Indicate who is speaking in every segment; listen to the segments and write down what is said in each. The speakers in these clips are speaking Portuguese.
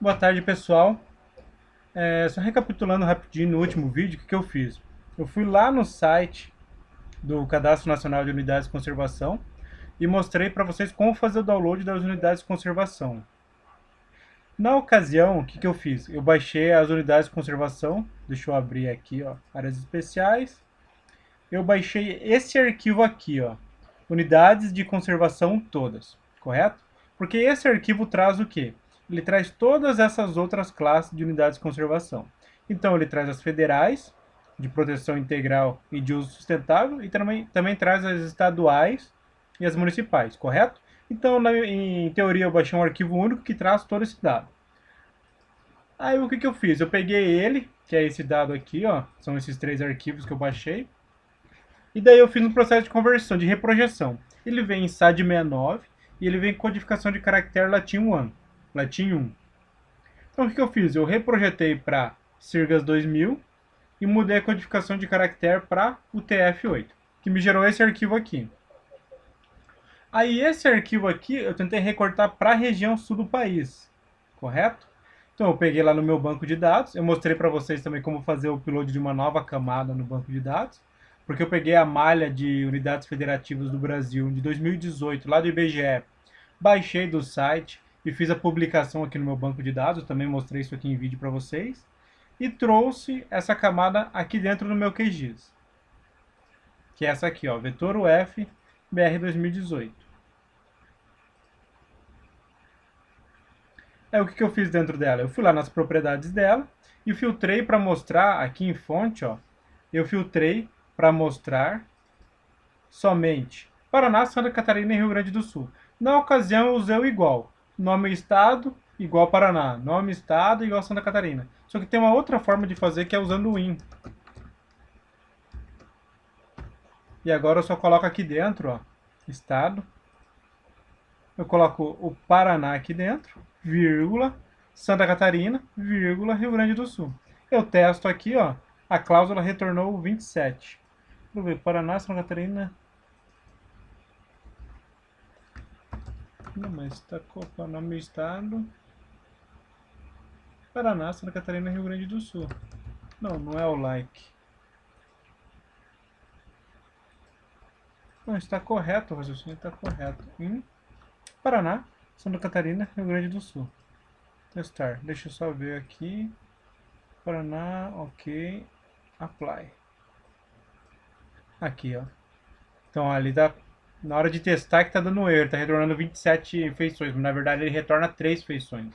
Speaker 1: Boa tarde, pessoal. Só recapitulando rapidinho no último vídeo, o que eu fiz? Eu fui lá no site do Cadastro Nacional de Unidades de Conservação e mostrei para vocês como fazer o download das unidades de conservação. Na ocasião, o que eu fiz? Eu baixei as unidades de conservação, deixa eu abrir aqui, ó, áreas especiais. Eu baixei esse arquivo aqui, ó, unidades de conservação todas, correto? Porque esse arquivo traz o quê? Ele traz todas essas outras classes de unidades de conservação. Então ele traz as federais, de proteção integral e de uso sustentável, e também traz as estaduais e as municipais, correto? Então, em teoria, eu baixei um arquivo único que traz todo esse dado. Aí o que eu fiz? Eu peguei ele, que é esse dado aqui, ó, são esses três arquivos que eu baixei, e daí eu fiz um processo de conversão, de reprojeção. Ele vem em SAD69 e ele vem em codificação de caractere latim 1. Latim 1. Então o que eu fiz? Eu reprojetei para Sirgas 2000 e mudei a codificação de caractere para UTF-8, que me gerou esse arquivo aqui. Aí esse arquivo aqui eu tentei recortar para a região sul do país, correto? Então eu peguei lá no meu banco de dados, eu mostrei para vocês também como fazer o upload de uma nova camada no banco de dados, porque eu peguei a malha de unidades federativas do Brasil de 2018, lá do IBGE, baixei do site e fiz a publicação aqui no meu banco de dados, eu também mostrei isso aqui em vídeo para vocês, e trouxe essa camada aqui dentro no meu QGIS, que é essa aqui, ó, Vetor UF BR 2018. Aí o que eu fiz dentro dela? Eu fui lá nas propriedades dela e filtrei para mostrar aqui em fonte, ó. Eu filtrei para mostrar somente Paraná, Santa Catarina e Rio Grande do Sul. Na ocasião eu usei o igual. Nome estado igual Paraná, nome estado igual Santa Catarina. Só que tem uma outra forma de fazer que é usando o IN. E agora eu só coloco aqui dentro, ó, estado. Eu coloco o Paraná aqui dentro, vírgula, Santa Catarina, vírgula, Rio Grande do Sul. Eu testo aqui, ó, a cláusula retornou 27. Vou ver, Paraná, Santa Catarina. Não, mas está com o nome do estado. Paraná, Santa Catarina, Rio Grande do Sul. Não, não é o like. Não, está correto, o raciocínio está correto. Em Paraná, Santa Catarina, Rio Grande do Sul. Testar. Deixa eu só ver aqui. Paraná, ok. Apply. Aqui, ó. Então ali tá. Na hora de testar que tá dando erro, ele tá retornando 27 feições, mas na verdade ele retorna 3 feições.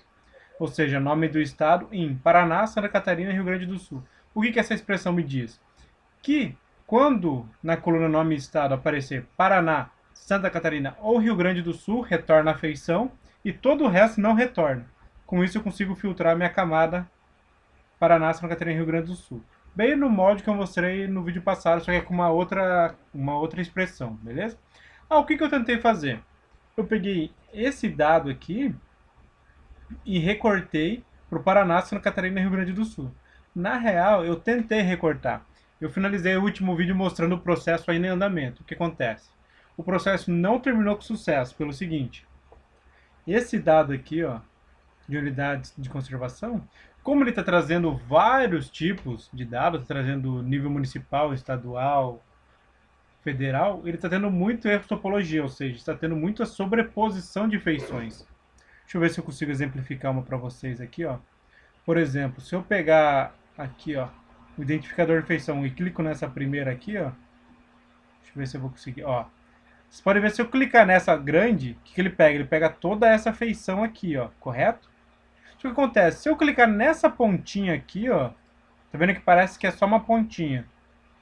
Speaker 1: Ou seja, nome do estado em Paraná, Santa Catarina e Rio Grande do Sul. O que essa expressão me diz? Que quando na coluna nome e estado aparecer Paraná, Santa Catarina ou Rio Grande do Sul, retorna a feição e todo o resto não retorna. Com isso eu consigo filtrar minha camada Paraná, Santa Catarina e Rio Grande do Sul. Bem no molde que eu mostrei no vídeo passado, só que é com uma outra expressão, beleza? O que eu tentei fazer? Eu peguei esse dado aqui e recortei para o Paraná, Santa Catarina e Rio Grande do Sul. Na real, eu tentei recortar. Eu finalizei o último vídeo mostrando o processo ainda em andamento. O que acontece? O processo não terminou com sucesso, pelo seguinte. Esse dado aqui, ó, de unidades de conservação, como ele está trazendo vários tipos de dados, está trazendo nível municipal, estadual, federal, ele está tendo muito erro de topologia, ou seja, está tendo muita sobreposição de feições. Deixa eu ver se eu consigo exemplificar uma para vocês aqui, ó. Por exemplo, se eu pegar aqui, ó, o identificador de feição e clico nessa primeira aqui, ó. Deixa eu ver se eu vou conseguir, ó. Vocês podem ver se eu clicar nessa grande, o que ele pega? Ele pega toda essa feição aqui, ó, correto? O que acontece? Se eu clicar nessa pontinha aqui, ó, tá vendo que parece que é só uma pontinha,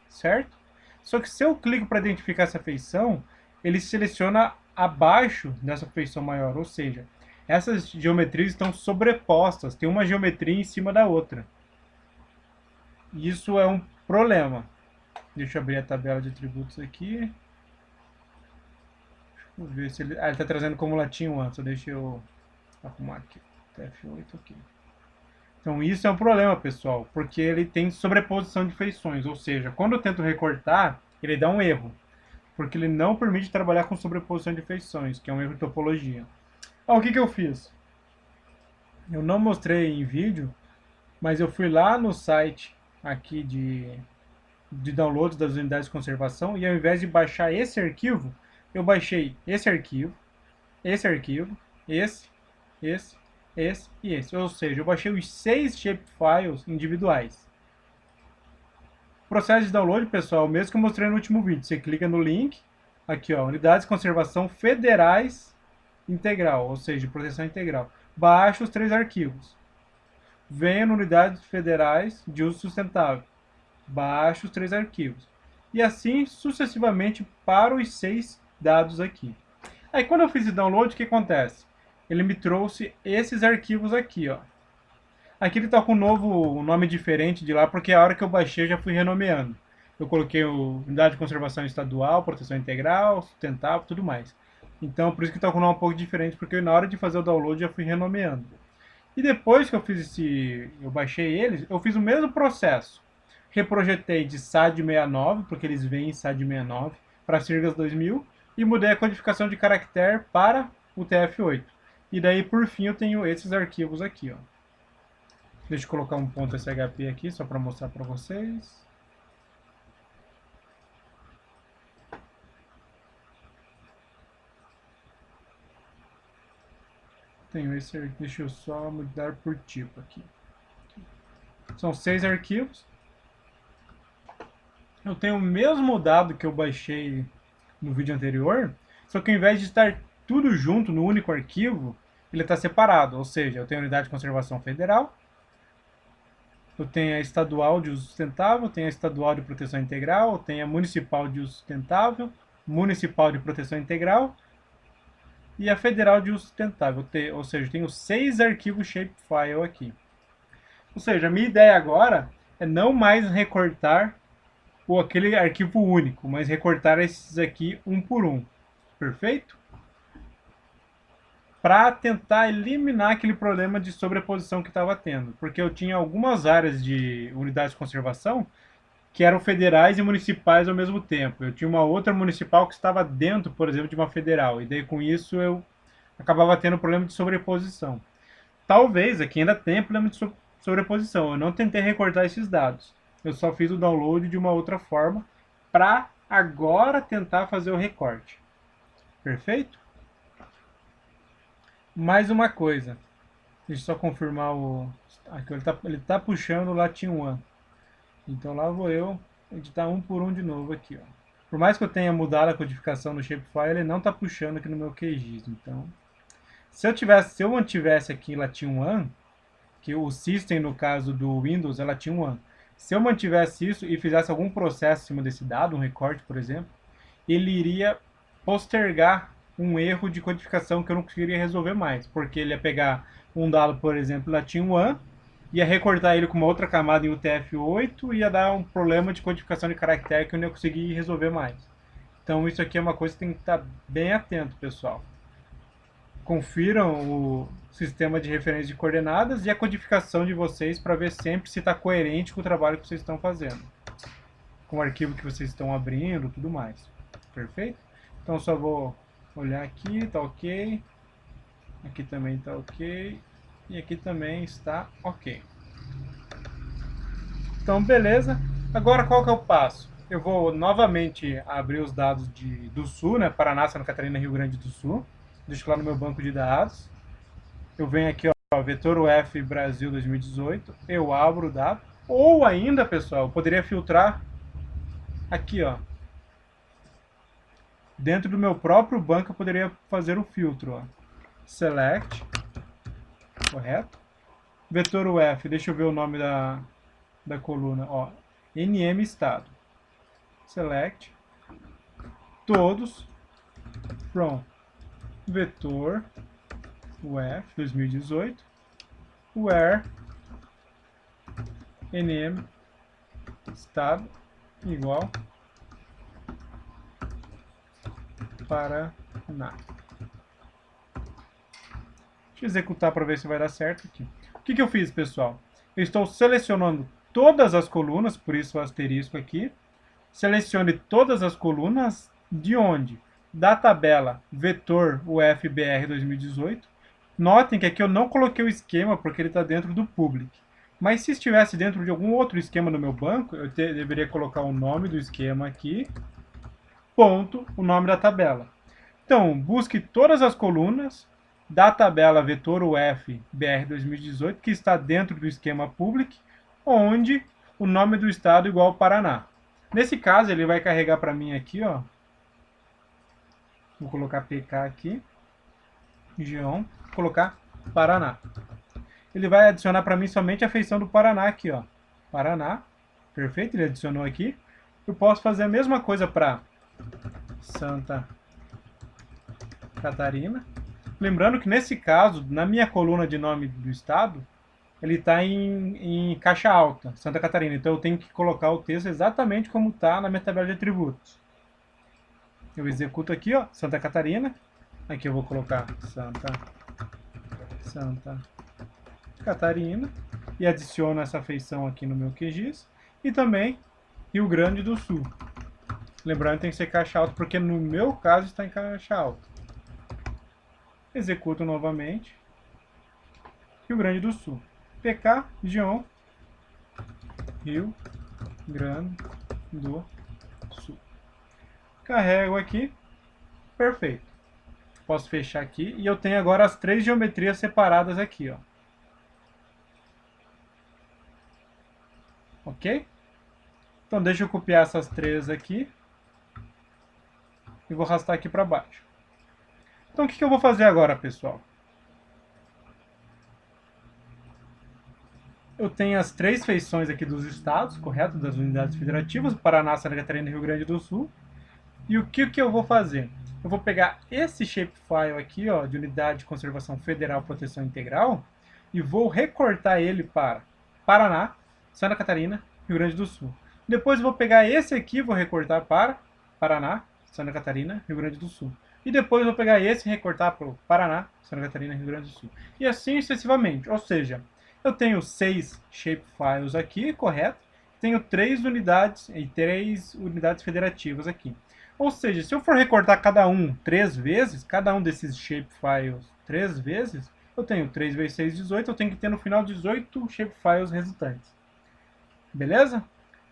Speaker 1: certo? Só que se eu clico para identificar essa feição, ele seleciona abaixo dessa feição maior, ou seja, essas geometrias estão sobrepostas, tem uma geometria em cima da outra. E isso é um problema. Deixa eu abrir a tabela de atributos aqui. Vamos ver se ele... ele está trazendo como latim antes, deixa eu arrumar aqui. F8 aqui. Então isso é um problema, pessoal, porque ele tem sobreposição de feições, ou seja, quando eu tento recortar, ele dá um erro, porque ele não permite trabalhar com sobreposição de feições, que é um erro de topologia. O que eu fiz? Eu não mostrei em vídeo, mas eu fui lá no site aqui de downloads das unidades de conservação e ao invés de baixar esse arquivo, eu baixei esse arquivo, esse, esse, esse e esse. Ou seja, eu baixei os 6 shapefiles individuais. O processo de download, pessoal, é o mesmo que eu mostrei no último vídeo. Você clica no link, aqui ó, unidades de conservação federais integral, ou seja, proteção integral. Baixa os 3 arquivos. Venha no unidades federais de uso sustentável. Baixa os 3 arquivos. E assim sucessivamente para os 6 dados aqui. Aí quando eu fiz o download, o que acontece? Ele me trouxe esses arquivos aqui, ó. Aqui ele está com um nome diferente de lá, porque a hora que eu baixei eu já fui renomeando. Eu coloquei o Unidade de Conservação Estadual, Proteção Integral, Sustentável, tudo mais. Então por isso que está com um nome um pouco diferente, porque na hora de fazer o download eu já fui renomeando. E depois que eu baixei eles, eu fiz o mesmo processo. Reprojetei de SAD 69, porque eles vêm em SAD 69, para Sirgas 2000, e mudei a codificação de caractere para o TF8. E daí, por fim, eu tenho esses arquivos aqui, ó. Deixa eu colocar um ponto .shp aqui, só para mostrar para vocês. Tenho esse arquivo, deixa eu só mudar por tipo aqui. São 6 arquivos. Eu tenho o mesmo dado que eu baixei no vídeo anterior, só que ao invés de estar tudo junto no único arquivo, ele está separado. Ou seja, eu tenho a unidade de conservação federal, eu tenho a estadual de uso sustentável, tenho a estadual de proteção integral, tenho a municipal de uso sustentável, municipal de proteção integral e a federal de uso sustentável. Ou seja, eu tenho 6 arquivos shapefile aqui. Ou seja, a minha ideia agora é não mais recortar aquele arquivo único, mas recortar esses aqui um por um. Perfeito? Para tentar eliminar aquele problema de sobreposição que estava tendo. Porque eu tinha algumas áreas de unidades de conservação que eram federais e municipais ao mesmo tempo. Eu tinha uma outra municipal que estava dentro, por exemplo, de uma federal. E daí com isso eu acabava tendo problema de sobreposição. Talvez aqui ainda tenha problema de sobreposição. Eu não tentei recortar esses dados. Eu só fiz o download de uma outra forma para agora tentar fazer o recorte. Perfeito? Mais uma coisa. Deixa eu só confirmar o... Aqui ele tá puxando o Latin One. Então lá vou eu editar um por um de novo aqui, ó. Por mais que eu tenha mudado a codificação do shapefile, ele não está puxando aqui no meu QGIS. Então, se eu mantivesse aqui Latin One, que o System, no caso do Windows, é Latin One. Se eu mantivesse isso e fizesse algum processo em cima desse dado, um recorte, por exemplo, ele iria postergar um erro de codificação que eu não conseguiria resolver mais, porque ele ia pegar um dado, por exemplo, Latin One, ia recortar ele com uma outra camada em UTF-8 e ia dar um problema de codificação de caractere que eu não ia conseguir resolver mais. Então isso aqui é uma coisa que tem que estar bem atento, pessoal. Confiram o sistema de referência de coordenadas e a codificação de vocês para ver sempre se está coerente com o trabalho que vocês estão fazendo, com o arquivo que vocês estão abrindo, tudo mais. Perfeito? Então só vou olhar aqui, tá ok. Aqui também tá ok. E aqui também está ok. Então beleza. Agora qual que é o passo? Eu vou novamente abrir os dados do Sul, né? Paraná, Santa Catarina, Rio Grande do Sul. Deixo lá no meu banco de dados. Eu venho aqui, ó, vetor UF Brasil 2018. Eu abro o dado. Ou ainda, pessoal, eu poderia filtrar aqui, ó. Dentro do meu próprio banco eu poderia fazer o filtro, ó. Select. Correto? Vetor UF, deixa eu ver o nome da coluna, ó. NM estado. Select. Todos. From vetor UF 2018 where nm estado igual Paraná. Deixa eu executar para ver se vai dar certo aqui. O que eu fiz, pessoal? Eu estou selecionando todas as colunas, por isso o asterisco aqui. Selecione todas as colunas de onde? Da tabela vetor UFBR 2018 Notem que aqui eu não coloquei o esquema porque ele está dentro do public. Mas se estivesse dentro de algum outro esquema no meu banco, eu deveria colocar o nome do esquema aqui, ponto, o nome da tabela. Então, busque todas as colunas da tabela vetor UF BR 2018, que está dentro do esquema public, onde o nome do estado é igual ao Paraná. Nesse caso, ele vai carregar para mim aqui, ó. Vou colocar PK aqui, região, colocar Paraná. Ele vai adicionar para mim somente a feição do Paraná aqui, ó. Paraná, perfeito, ele adicionou aqui. Eu posso fazer a mesma coisa para Santa Catarina. Lembrando que nesse caso, na minha coluna de nome do estado, ele está em caixa alta, Santa Catarina. Então eu tenho que colocar o texto exatamente como está na minha tabela de atributos. Eu executo aqui, ó, Santa Catarina. Aqui eu vou colocar Santa Catarina. E adiciono essa feição aqui no meu QGIS. E também Rio Grande do Sul. Lembrando que tem que ser caixa alta, porque no meu caso está em caixa alta. Executo novamente. Rio Grande do Sul. PK, região, Rio Grande do Sul. Carrego aqui. Perfeito. Posso fechar aqui. E eu tenho agora as 3 geometrias separadas aqui, ó. Ok? Então deixa eu copiar essas 3 aqui. E vou arrastar aqui para baixo. Então o que eu vou fazer agora, pessoal? Eu tenho as 3 feições aqui dos estados, correto? Das unidades federativas, Paraná, Santa Catarina e Rio Grande do Sul. E o que eu vou fazer? Eu vou pegar esse shapefile aqui, ó, de Unidade de Conservação Federal Proteção Integral, e vou recortar ele para Paraná, Santa Catarina, Rio Grande do Sul. Depois eu vou pegar esse aqui e vou recortar para Paraná, Santa Catarina, Rio Grande do Sul. E depois eu vou pegar esse e recortar para o Paraná, Santa Catarina, Rio Grande do Sul. E assim sucessivamente. Ou seja, eu tenho 6 shapefiles aqui, correto? Tenho 3 unidades e 3 unidades federativas aqui. Ou seja, se eu for recortar cada um 3 vezes, cada um desses shapefiles 3 vezes, eu tenho 3 vezes 6, 18, eu tenho que ter no final 18 shapefiles resultantes. Beleza?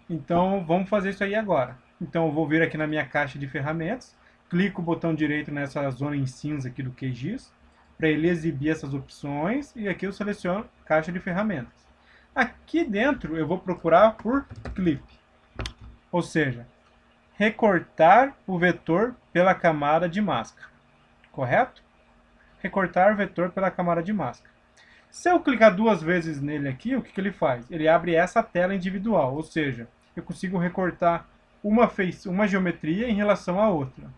Speaker 1: Então vamos fazer isso aí agora. Então eu vou vir aqui na minha caixa de ferramentas, clico o botão direito nessa zona em cinza aqui do QGIS, para ele exibir essas opções, e aqui eu seleciono caixa de ferramentas. Aqui dentro eu vou procurar por clip, ou seja, recortar o vetor pela camada de máscara, correto? Recortar o vetor pela camada de máscara. Se eu clicar 2 vezes nele aqui, o que ele faz? Ele abre essa tela individual, ou seja, eu consigo recortar uma geometria em relação à outra.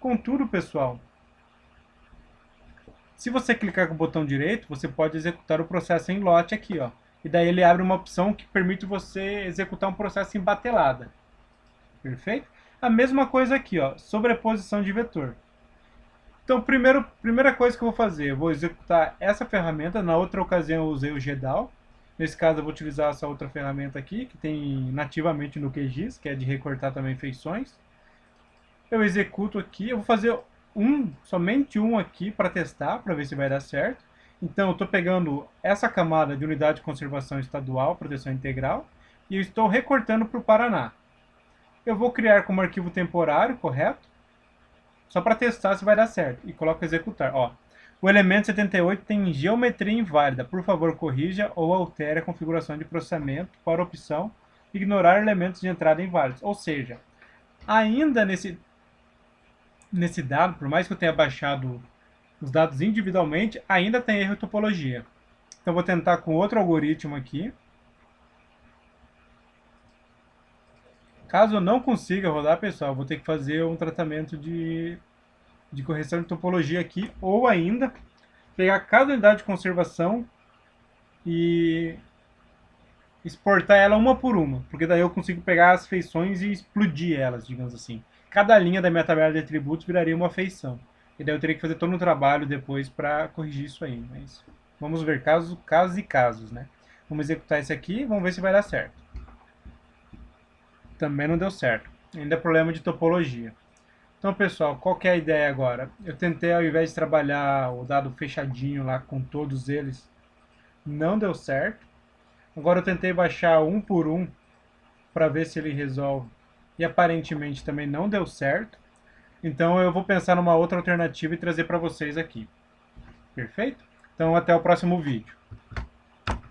Speaker 1: Contudo, pessoal, se você clicar com o botão direito, você pode executar o processo em lote aqui, ó. E daí ele abre uma opção que permite você executar um processo em batelada. Perfeito? A mesma coisa aqui, ó, sobreposição de vetor. Então, primeira coisa que eu vou fazer, eu vou executar essa ferramenta. Na outra ocasião eu usei o GEDAL. Nesse caso eu vou utilizar essa outra ferramenta aqui, que tem nativamente no QGIS, que é de recortar também feições. Eu executo aqui, eu vou fazer somente um aqui para testar, para ver se vai dar certo. Então eu estou pegando essa camada de Unidade de Conservação Estadual, Proteção Integral, e eu estou recortando para o Paraná. Eu vou criar como arquivo temporário, correto? Só para testar se vai dar certo. E coloco executar. Ó, o elemento 78 tem geometria inválida. Por favor, corrija ou altere a configuração de processamento para a opção ignorar elementos de entrada inválidos. Ou seja, ainda nesse dado, por mais que eu tenha baixado os dados individualmente, ainda tem erro de topologia. Então vou tentar com outro algoritmo aqui. Caso eu não consiga rodar, pessoal, vou ter que fazer um tratamento de correção de topologia aqui, ou ainda pegar cada unidade de conservação e exportar ela uma por uma, porque daí eu consigo pegar as feições e explodir elas, digamos assim. Cada linha da minha tabela de atributos viraria uma feição. E daí eu teria que fazer todo um trabalho depois para corrigir isso aí. Mas vamos ver casos e casos, né? Vamos executar esse aqui e vamos ver se vai dar certo. Também não deu certo. Ainda é problema de topologia. Então, pessoal, qual que é a ideia agora? Eu tentei, ao invés de trabalhar o dado fechadinho lá com todos eles, não deu certo. Agora eu tentei baixar um por um para ver se ele resolve. E aparentemente também não deu certo. Então eu vou pensar numa outra alternativa e trazer para vocês aqui. Perfeito? Então até o próximo vídeo.